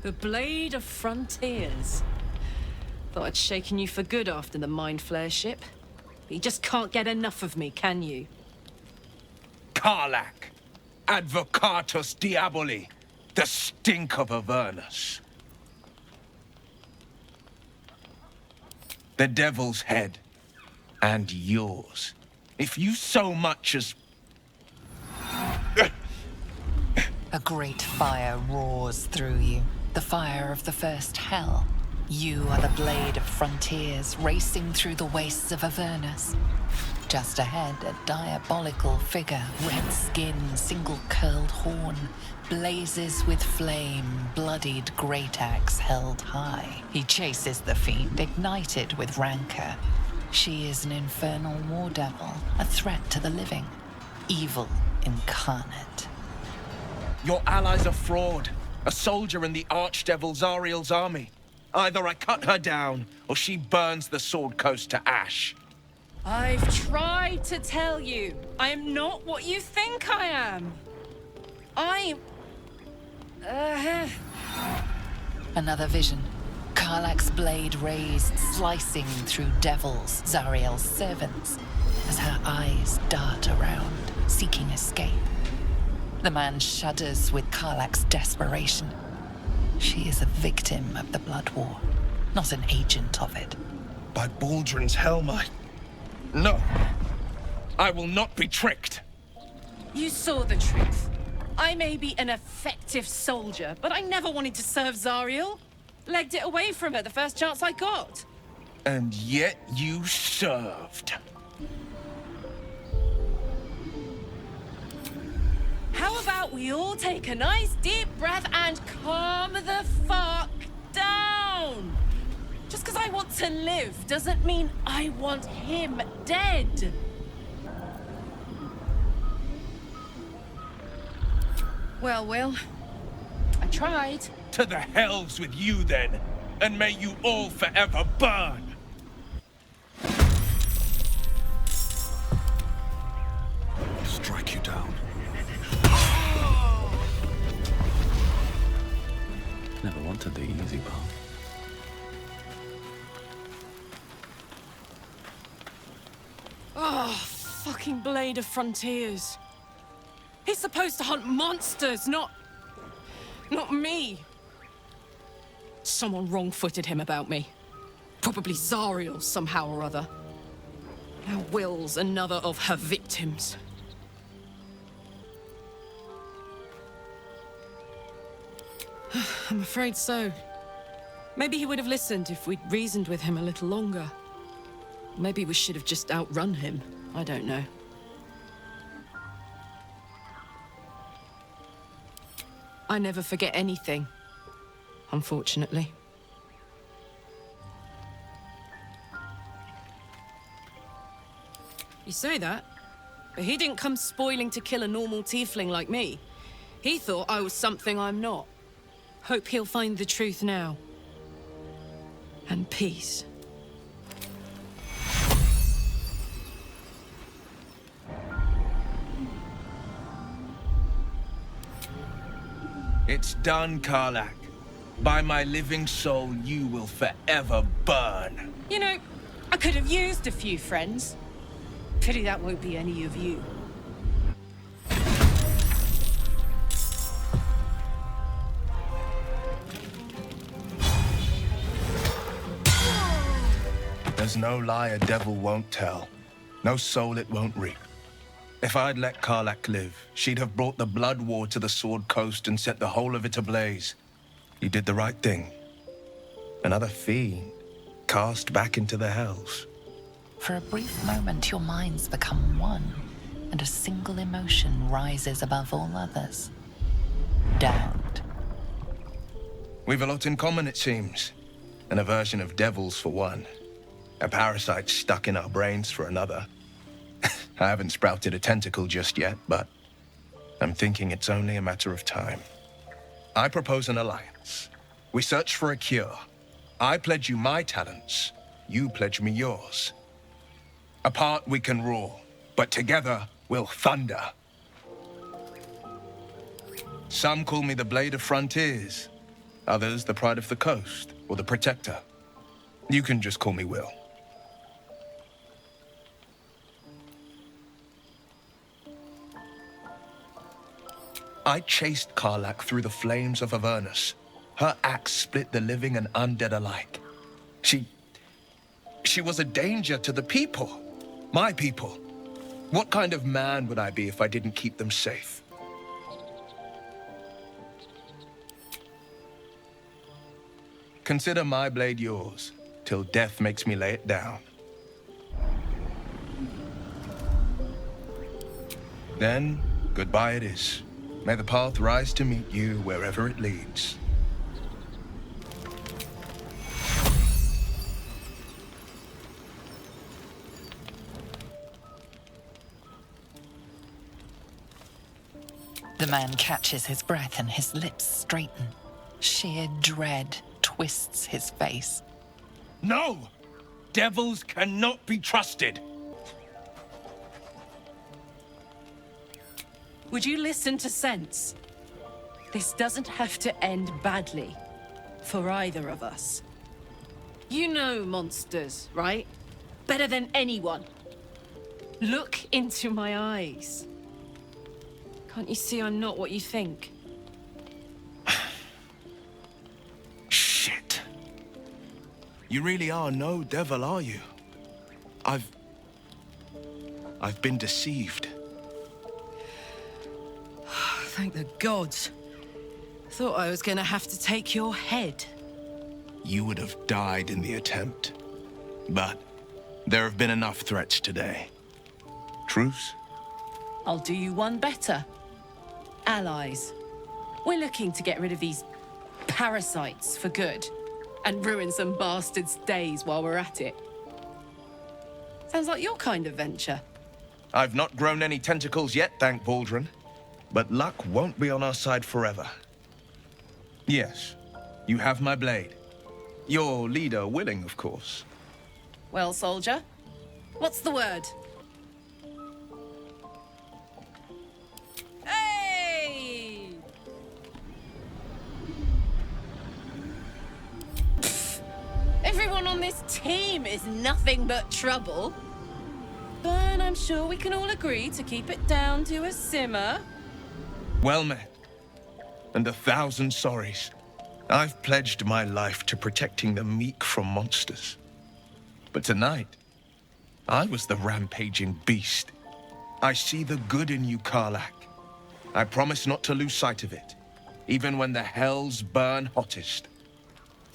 The Blade of Frontiers. Thought I'd shaken you for good after the Mind Flare ship. But you just can't get enough of me, can you? Karlach, Advocatus Diaboli, the stink of Avernus. The Devil's head, and yours. If you so much as... A great fire roars through you, the fire of the first hell. You are the Blade of Frontiers, racing through the wastes of Avernus. Just ahead, a diabolical figure, red skin, single-curled horn, blazes with flame, bloodied great axe held high. He chases the fiend, ignited with rancor. She is an infernal war devil, a threat to the living, evil incarnate. Your ally's a fraud, a soldier in the Archdevil Zariel's army. Either I cut her down, or she burns the Sword Coast to ash. I've tried to tell you, I am not what you think I am. Another vision. Karlach's blade raised, slicing through devils, Zariel's servants, as her eyes dart around, seeking escape. The man shudders with Karlach's desperation. She is a victim of the Blood War, not an agent of it. By Baldrin's helm, No. I will not be tricked. You saw the truth. I may be an effective soldier, but I never wanted to serve Zariel. Legged it away from her the first chance I got. And yet you served. How about we all take a nice deep breath and calm the fuck down? Just because I want to live doesn't mean I want him dead. Well, Wyll, I tried. To the hells with you, then, and may you all forever burn! Strike you down. Never wanted the easy path. Oh, fucking Blade of Frontiers. He's supposed to hunt monsters, not me. Someone wrong-footed him about me. Probably Zariel somehow or other. Now Wyll's another of her victims. I'm afraid so. Maybe he would have listened if we'd reasoned with him a little longer. Maybe we should have just outrun him. I don't know. I never forget anything, unfortunately. You say that, but he didn't come spoiling to kill a normal tiefling like me. He thought I was something I'm not. Hope he'll find the truth now. And peace. It's done, Karlach. By my living soul, you will forever burn. You know, I could have used a few friends. Pity that won't be any of you. There's no lie a devil won't tell. No soul it won't reap. If I'd let Karlach live, she'd have brought the Blood War to the Sword Coast and set the whole of it ablaze. You did the right thing. Another fiend, cast back into the hells. For a brief moment, your minds become one, and a single emotion rises above all others. Doubt. We've a lot in common, it seems. An aversion of devils, for one. A parasite stuck in our brains, for another. I haven't sprouted a tentacle just yet, but I'm thinking it's only a matter of time. I propose an alliance. We search for a cure. I pledge you my talents. You pledge me yours. Apart we can roar, but together we'll thunder. Some call me the Blade of Frontiers. Others, the pride of the coast, or the protector. You can just call me Wyll. I chased Karlach through the flames of Avernus. Her axe split the living and undead alike. She was a danger to the people. My people. What kind of man would I be if I didn't keep them safe? Consider my blade yours, till death makes me lay it down. Then, goodbye it is. May the path rise to meet you wherever it leads. The man catches his breath and his lips straighten. Sheer dread twists his face. No! Devils cannot be trusted! Would you listen to sense? This doesn't have to end badly. For either of us. You know monsters, right? Better than anyone. Look into my eyes. Can't you see I'm not what you think? Shit. You really are no devil, are you? I've been deceived. Thank the gods. Thought I was gonna have to take your head. You would have died in the attempt. But there have been enough threats today. Truce? I'll do you one better. Allies. We're looking to get rid of these parasites for good. And ruin some bastards' days while we're at it. Sounds like your kind of venture. I've not grown any tentacles yet, thank Baldur. But luck won't be on our side forever. Yes, you have my blade. Your leader willing, of course. Well, soldier, what's the word? Hey! Pfft. Everyone on this team is nothing but trouble. But I'm sure we can all agree to keep it down to a simmer. Well met. And 1,000 sorries. I've pledged my life to protecting the meek from monsters. But tonight, I was the rampaging beast. I see the good in you, Karlach. I promise not to lose sight of it, even when the hells burn hottest.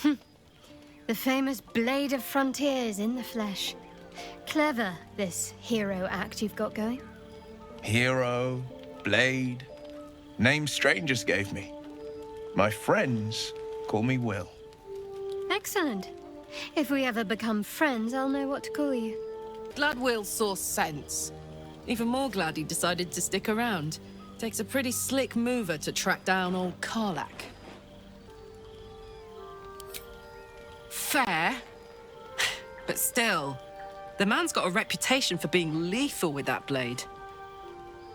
The famous Blade of Frontiers in the flesh. Clever, this hero act you've got going. Hero, blade, names strangers gave me. My friends call me Wyll. Excellent. If we ever become friends, I'll know what to call you. Glad Will saw sense. Even more glad he decided to stick around. Takes a pretty slick mover to track down old Karlach. Fair. But still, the man's got a reputation for being lethal with that blade.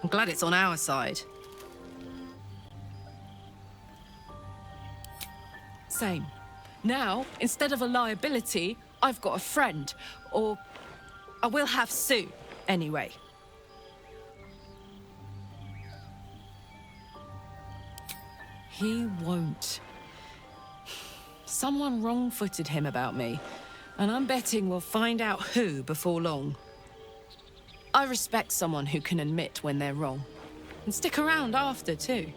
I'm glad it's on our side. Same. Now, instead of a liability, I've got a friend. Or I will have Sue, anyway. He won't. Someone wrong-footed him about me, and I'm betting we'll find out who before long. I respect someone who can admit when they're wrong, and stick around after, too.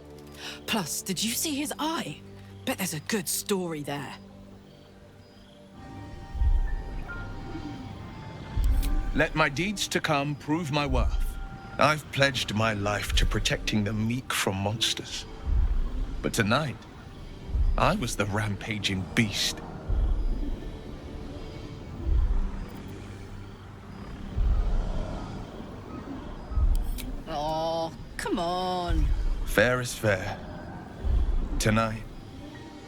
Plus, did you see his eye? Bet there's a good story there. Let my deeds to come prove my worth. I've pledged my life to protecting the meek from monsters. But tonight, I was the rampaging beast. Oh, come on. Fair is fair. Tonight,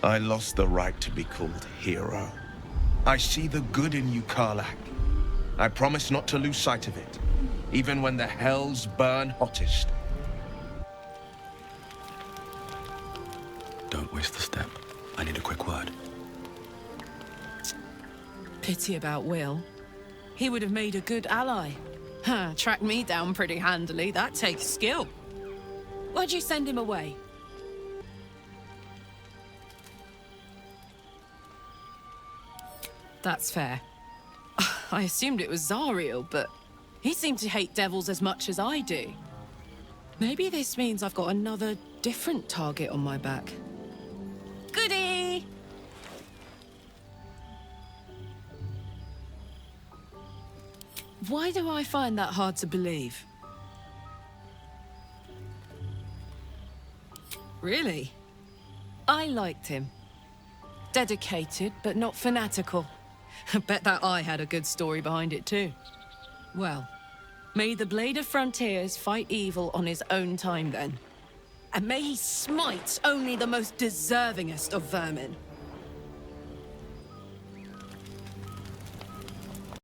I lost the right to be called hero. I see the good in you, Karlach. I promise not to lose sight of it, even when the hells burn hottest. Don't waste the step. I need a quick word. Pity about Wyll. He would have made a good ally. Huh, tracked me down pretty handily. That takes skill. Why'd you send him away? That's fair. I assumed it was Zariel, but he seemed to hate devils as much as I do. Maybe this means I've got another different target on my back. Goody! Why do I find that hard to believe? Really? I liked him. Dedicated, but not fanatical. I bet that eye had a good story behind it too. Well, may the Blade of Frontiers fight evil on his own time then. And may he smite only the most deservingest of vermin.